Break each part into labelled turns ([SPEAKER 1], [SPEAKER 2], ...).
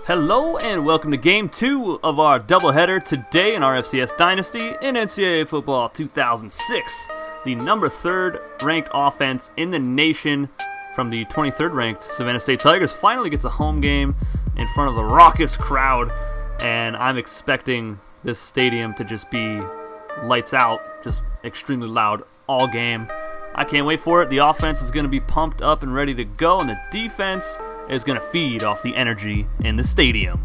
[SPEAKER 1] Hello and welcome to Game 2 of our doubleheader today in our FCS Dynasty in NCAA Football 2006. The number 3rd ranked offense in the nation from the 23rd ranked Savannah State Tigers finally gets a home game in front of a raucous crowd, and I'm expecting this stadium to just be lights out, just extremely loud all game. I can't wait for it. The offense is going to be pumped up and ready to go, and the defense is going to feed off the energy in the stadium.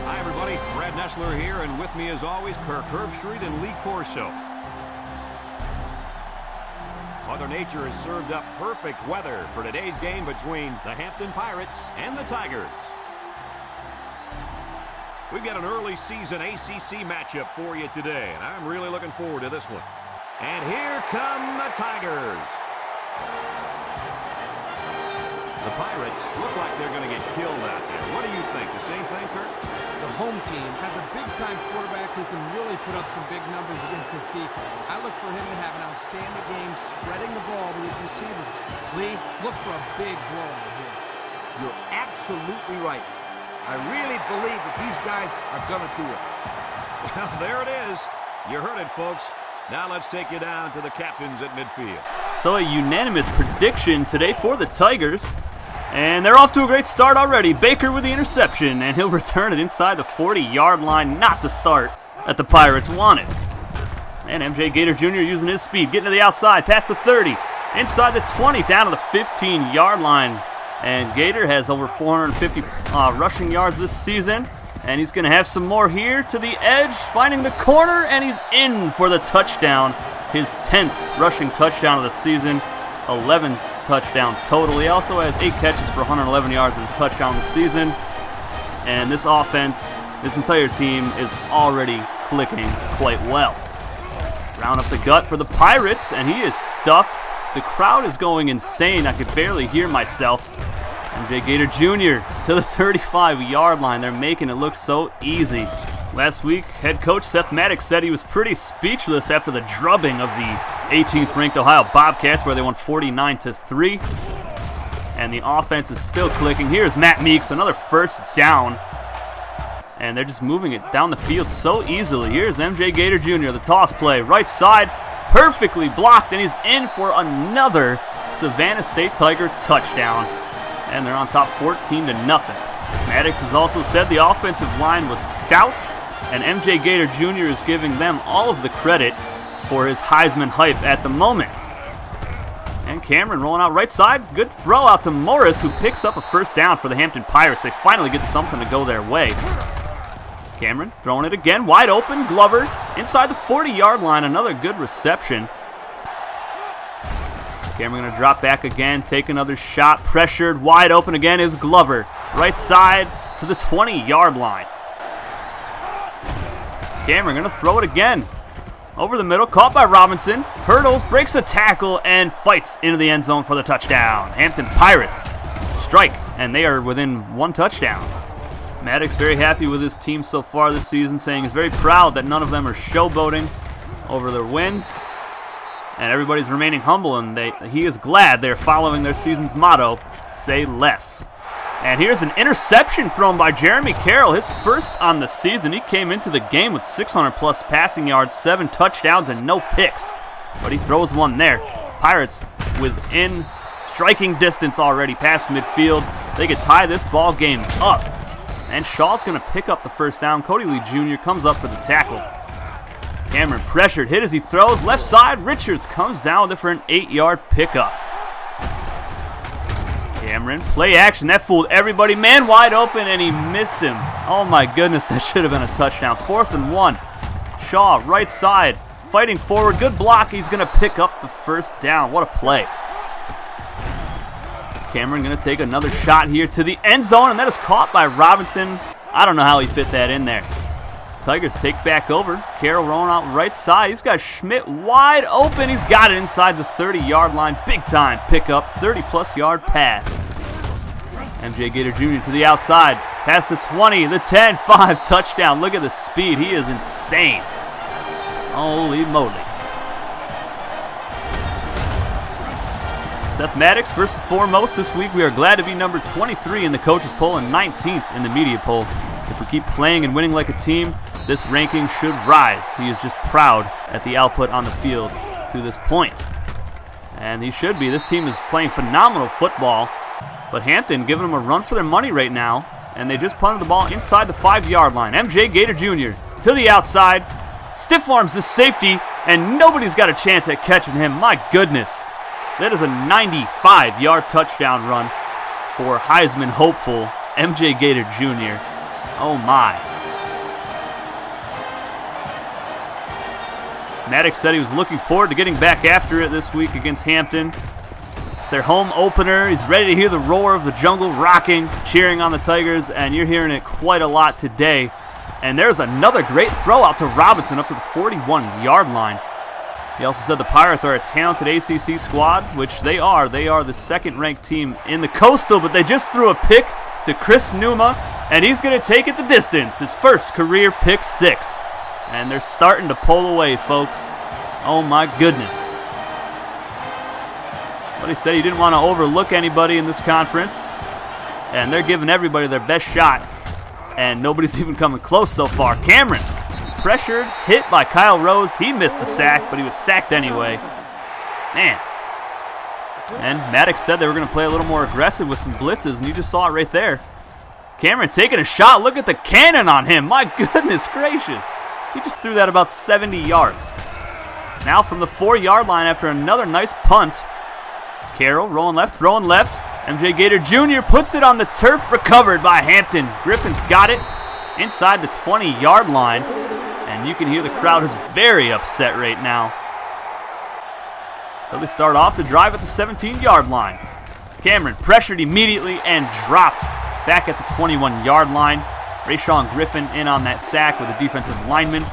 [SPEAKER 2] Hi everybody, Brad Nessler here, and with me as always, Kirk Herbstreit and Lee Corso. Mother Nature has served up perfect weather for today's game between the Hampton Pirates and the Tigers. We've got an early season ACC matchup for you today, and I'm really looking forward to this one. And here come the Tigers. The Pirates look like they're going to get killed out there. What do you think? The same thing, Kurt?
[SPEAKER 3] The home team has a big-time quarterback who can really put up some big numbers against his defense. I look for him to have an outstanding game spreading the ball to his receivers. Lee, look for a big blowout here.
[SPEAKER 4] You're absolutely right. I really believe that these guys are going to do it.
[SPEAKER 2] Well, there it is. You heard it, folks. Now let's take you down to the captains at midfield.
[SPEAKER 1] So a unanimous prediction today for the Tigers. And they're off to a great start already. Baker with the interception, and he'll return it inside the 40-yard line, not the start that the Pirates wanted. And MJ Gator Jr. using his speed, getting to the outside, past the 30, inside the 20, down to the 15-yard line. And Gator has over 450 rushing yards this season. And he's going to have some more here to the edge, finding the corner, and he's in for the touchdown. His 10th rushing touchdown of the season, 11 touchdown total. He also has 8 catches for 111 yards and a touchdown this season. And this offense, this entire team is already clicking quite well. Round up the gut for the Pirates, and he is stuffed. The crowd is going insane. I could barely hear myself. MJ Gator Jr. to the 35-yard line. They're making it look so easy. Last week, head coach Seth Maddox said he was pretty speechless after the drubbing of the 18th-ranked Ohio Bobcats, where they won 49-3. And the offense is still clicking. Here's Matt Meeks, another first down. And they're just moving it down the field so easily. Here's MJ Gator Jr., the toss play, right side, perfectly blocked, and he's in for another Savannah State Tiger touchdown. And they're on top 14-0. Maddox has also said the offensive line was stout, and MJ Gator Jr. is giving them all of the credit for his Heisman hype at the moment. And Cameron rolling out right side. Good throw out to Morris, who picks up a first down for the Hampton Pirates. They finally get something to go their way. Cameron throwing it again, wide open. Glover inside the 40-yard line. Another good reception. Cameron going to drop back again, take another shot, pressured, wide open again is Glover. Right side to the 20-yard line. Cameron going to throw it again. Over the middle, caught by Robinson. Hurdles, breaks the tackle, and fights into the end zone for the touchdown. Hampton Pirates strike, and they are within 1 touchdown. Maddox very happy with his team so far this season, saying he's very proud that none of them are showboating over their wins. And everybody's remaining humble, and he is glad they're following their season's motto, say less. And here's an interception thrown by Jeremy Carroll, his first on the season. He came into the game with 600-plus passing yards, 7 touchdowns, and no picks. But he throws one there. Pirates within striking distance already past midfield. They could tie this ball game up. And Shaw's going to pick up the first down. Cody Lee Jr. comes up for the tackle. Cameron pressured, hit as he throws. Left side, Richards comes down for an 8-yard pickup. Cameron, play action. That fooled everybody. Man wide open, and he missed him. Oh my goodness, that should have been a touchdown. 4th and 1. Shaw, right side, fighting forward. Good block. He's going to pick up the first down. What a play. Cameron going to take another shot here to the end zone, and that is caught by Robinson. I don't know how he fit that in there. Tigers take back over. Carroll rolling out right side. He's got Schmidt wide open. He's got it inside the 30-yard line. Big time pickup. 30-plus yard pass. MJ Gator Jr. to the outside. Past the 20, the 10, 5 touchdown. Look at the speed. He is insane. Holy moly. Seth Maddox, first and foremost this week, we are glad to be number 23 in the coaches poll and 19th in the media poll. If we keep playing and winning like a team, this ranking should rise. He is just proud at the output on the field to this point. And he should be. This team is playing phenomenal football, but Hampton giving them a run for their money right now, and they just punted the ball inside the 5-yard line. MJ Gator Jr. to the outside, stiff arms the safety, and nobody's got a chance at catching him. My goodness. That is a 95-yard touchdown run for Heisman hopeful MJ Gator Jr. Oh my. Maddox said he was looking forward to getting back after it this week against Hampton. It's their home opener. He's ready to hear the roar of the jungle rocking, cheering on the Tigers, and you're hearing it quite a lot today. And there's another great throw out to Robinson up to the 41-yard line. He also said the Pirates are a talented ACC squad, which they are. They are the second-ranked team in the Coastal, but they just threw a pick to Chris Numa, and he's going to take it the distance. His first career pick 6. And they're starting to pull away, folks. Oh, my goodness. But he said he didn't want to overlook anybody in this conference, and they're giving everybody their best shot, and nobody's even coming close so far. Cameron, pressured, hit by Kyle Rose. He missed the sack, but he was sacked anyway. Man. And Maddox said they were going to play a little more aggressive with some blitzes, and you just saw it right there. Cameron taking a shot. Look at the cannon on him. My goodness gracious. He just threw that about 70 yards. Now from the 4-yard line after another nice punt. Carroll rolling left, throwing left. MJ Gator Jr. puts it on the turf, recovered by Hampton. Griffin's got it inside the 20-yard line. And you can hear the crowd is very upset right now. So they start off the drive at the 17-yard line. Cameron pressured immediately and dropped back at the 21-yard line. Rayshawn Griffin in on that sack with a defensive lineman.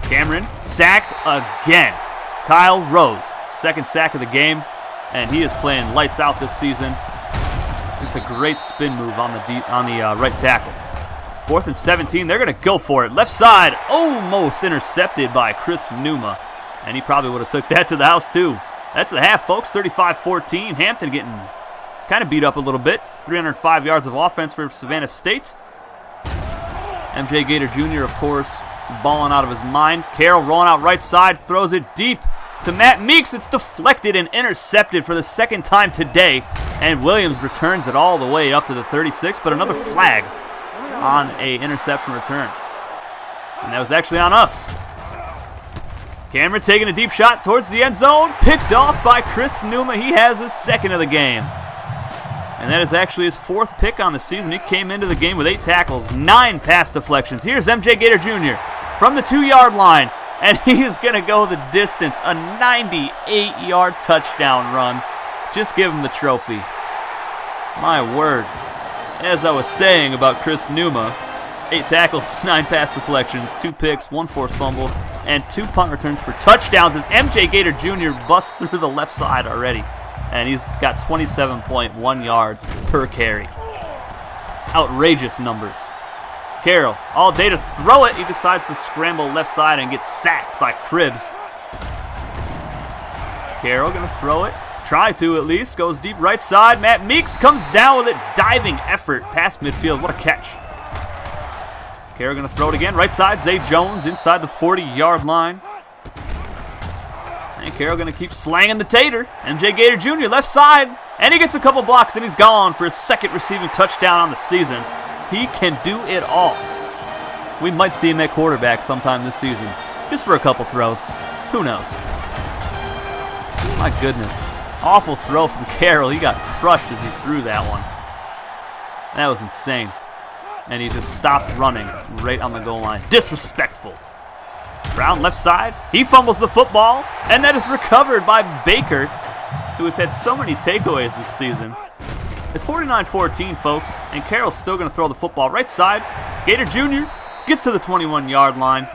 [SPEAKER 1] Cameron sacked again. Kyle Rose, second sack of the game, and he is playing lights out this season. Just a great spin move on the right tackle. 4th and 17, they're going to go for it. Left side, almost intercepted by Chris Numa, and he probably would have took that to the house too. That's the half, folks, 35-14. Hampton getting kind of beat up a little bit. 305 yards of offense for Savannah State. MJ Gator Jr., of course, balling out of his mind. Carroll rolling out right side, throws it deep to Matt Meeks. It's deflected and intercepted for the second time today. And Williams returns it all the way up to the 36, but another flag on a interception return. And that was actually on us. Cameron taking a deep shot towards the end zone. Picked off by Chris Numa. He has his second of the game. And that is actually his 4th pick on the season. He came into the game with 8 tackles, 9 pass deflections. Here's MJ Gator Jr. from the 2-yard line, and he is going to go the distance. A 98-yard touchdown run. Just give him the trophy. My word. As I was saying about Chris Numa, 8 tackles, 9 pass deflections, 2 picks, 1 forced fumble, and 2 punt returns for touchdowns as MJ Gator Jr. busts through the left side already. And he's got 27.1 yards per carry. Outrageous numbers. Carroll, all day to throw it. He decides to scramble left side and gets sacked by Cribbs. Carroll going to throw it. Try to at least. Goes deep right side. Matt Meeks comes down with it. Diving effort past midfield. What a catch. Carroll going to throw it again. Right side. Zay Jones inside the 40-yard line. And Carroll going to keep slanging the tater. MJ Gator Jr. left side. And he gets a couple blocks and he's gone for his 2nd receiving touchdown on the season. He can do it all. We might see him at quarterback sometime this season. Just for a couple throws. Who knows? My goodness. Awful throw from Carroll. He got crushed as he threw that one. That was insane. And he just stopped running right on the goal line. Disrespectful. Brown left side. He fumbles the football. And that is recovered by Baker, who has had so many takeaways this season. It's 49-14, folks. And Carroll's still going to throw the football right side. Gator Jr. gets to the 21-yard line.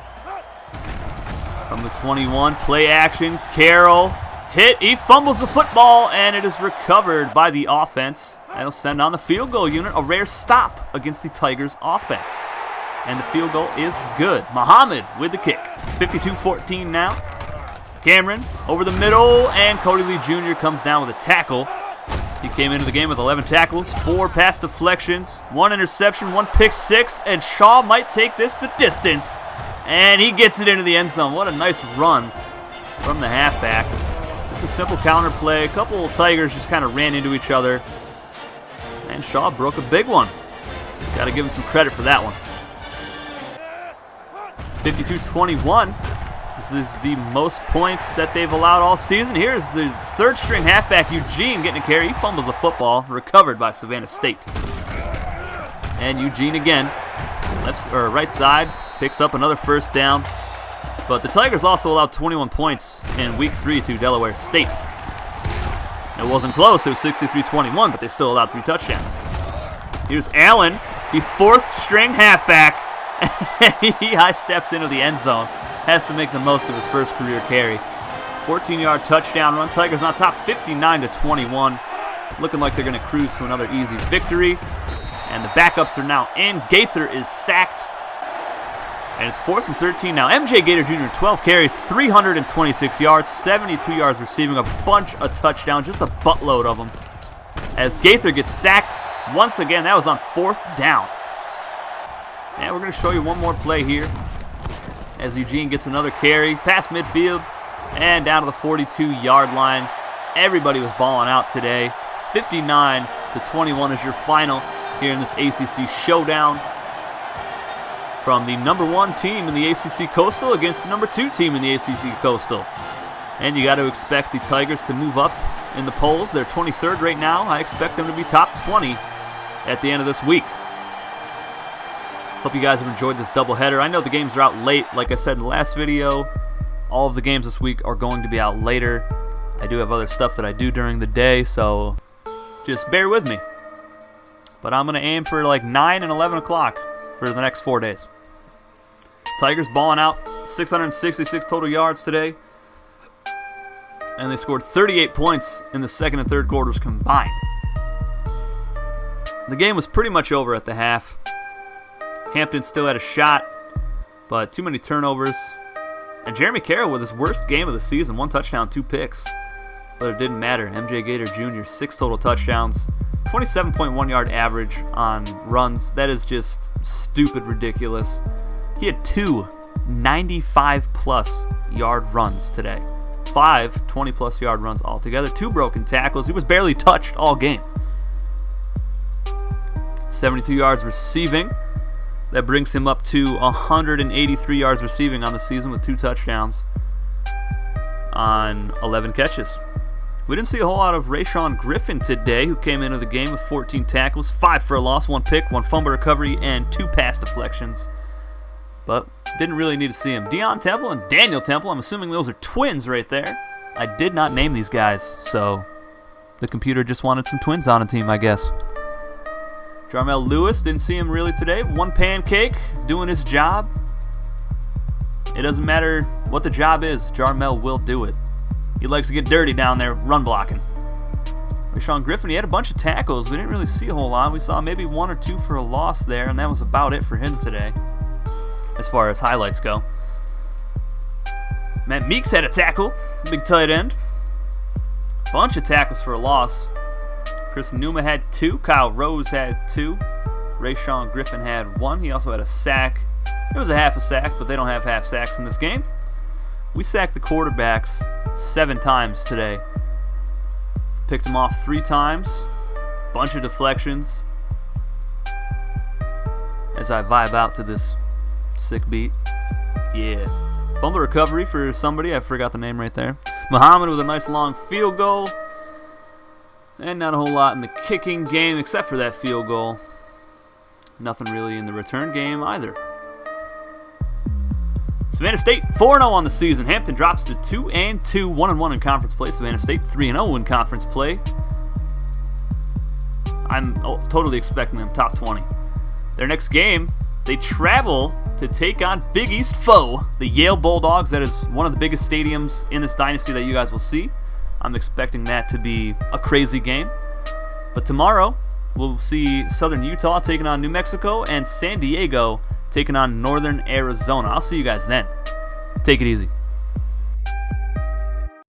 [SPEAKER 1] From the 21, play action. Carroll hit. He fumbles the football. And it is recovered by the offense. That'll send on the field goal unit. A rare stop against the Tigers offense. And the field goal is good. Muhammad with the kick. 52-14 now. Cameron over the middle, and Cody Lee Jr. comes down with a tackle. He came into the game with 11 tackles, 4 pass deflections, 1 interception, 1 pick six, and Shaw might take this the distance. And he gets it into the end zone. What a nice run from the halfback. Just a simple counter play. A couple of Tigers just kind of ran into each other. And Shaw broke a big one. Got to give him some credit for that one. 52-21. This is the most points that they've allowed all season. Here's the third-string halfback, Eugene, getting a carry. He fumbles the football, recovered by Savannah State. And Eugene again, right side, picks up another first down. But the Tigers also allowed 21 points in Week 3 to Delaware State. It wasn't close. It was 63-21, but they still allowed 3 touchdowns. Here's Allen, the fourth-string halfback. He high steps into the end zone. Has to make the most of his first career carry. 14-yard touchdown run. Tigers on top 59-21. Looking like they're going to cruise to another easy victory. And the backups are now in. Gaither is sacked. And it's 4th and 13 now. MJ Gator Jr., 12 carries, 326 yards, 72 yards receiving, a bunch of touchdowns, just a buttload of them. As Gaither gets sacked once again, that was on 4th down. And we're going to show you one more play here. As Eugene gets another carry, past midfield, and down to the 42-yard line. Everybody was balling out today. 59-21 is your final here in this ACC showdown. From the #1 team in the ACC Coastal against the #2 team in the ACC Coastal. And you got to expect the Tigers to move up in the polls. They're 23rd right now. I expect them to be top 20 at the end of this week. Hope you guys have enjoyed this doubleheader. I know the games are out late. Like I said in the last video, all of the games this week are going to be out later. I do have other stuff that I do during the day, so just bear with me. But I'm going to aim for like 9 and 11 o'clock for the next 4 days. Tigers balling out, 666 total yards today. And they scored 38 points in the second and third quarters combined. The game was pretty much over at the half. Hampton still had a shot, but too many turnovers. And Jeremy Carroll with his worst game of the season, 1 touchdown, 2 picks. But it didn't matter. MJ Gator Jr., 6 total touchdowns, 27.1 yard average on runs. That is just stupid ridiculous. He had 2 95-plus yard runs today. 5 20-plus yard runs altogether. 2 broken tackles. He was barely touched all game. 72 yards receiving. That brings him up to 183 yards receiving on the season with 2 touchdowns on 11 catches. We didn't see a whole lot of Rayshawn Griffin today, who came into the game with 14 tackles, 5 for a loss, 1 pick, 1 fumble recovery, and 2 pass deflections. But didn't really need to see him. Deion Temple and Daniel Temple, I'm assuming those are twins right there. I did not name these guys, so the computer just wanted some twins on a team, I guess. Jarmel Lewis, didn't see him really today. 1 pancake, doing his job. It doesn't matter what the job is, Jarmel will do it. He likes to get dirty down there, run blocking. Rayshawn Griffin, he had a bunch of tackles. We didn't really see a whole lot. We saw maybe 1 or 2 for a loss there, and that was about it for him today, as far as highlights go. Matt Meeks had a tackle, big tight end. Bunch of tackles for a loss. Chris Numa had 2. Kyle Rose had 2. Rayshawn Griffin had 1. He also had a sack. It was a half a sack, but they don't have half sacks in this game. We sacked the quarterbacks 7 times today. Picked them off 3 times. Bunch of deflections. As I vibe out to this sick beat. Yeah. Fumble recovery for somebody. I forgot the name right there. Muhammad with a nice long field goal. And not a whole lot in the kicking game except for that field goal. Nothing really in the return game either. Savannah State 4-0 on the season. Hampton drops to 2-2, 1-1 in conference play. Savannah State 3-0 in conference play. I'm totally expecting them top 20. Their next game, they travel to take on Big East foe, the Yale Bulldogs. That is one of the biggest stadiums in this dynasty that you guys will see. I'm expecting that to be a crazy game. But tomorrow, we'll see Southern Utah taking on New Mexico and San Diego taking on Northern Arizona. I'll see you guys then. Take it easy.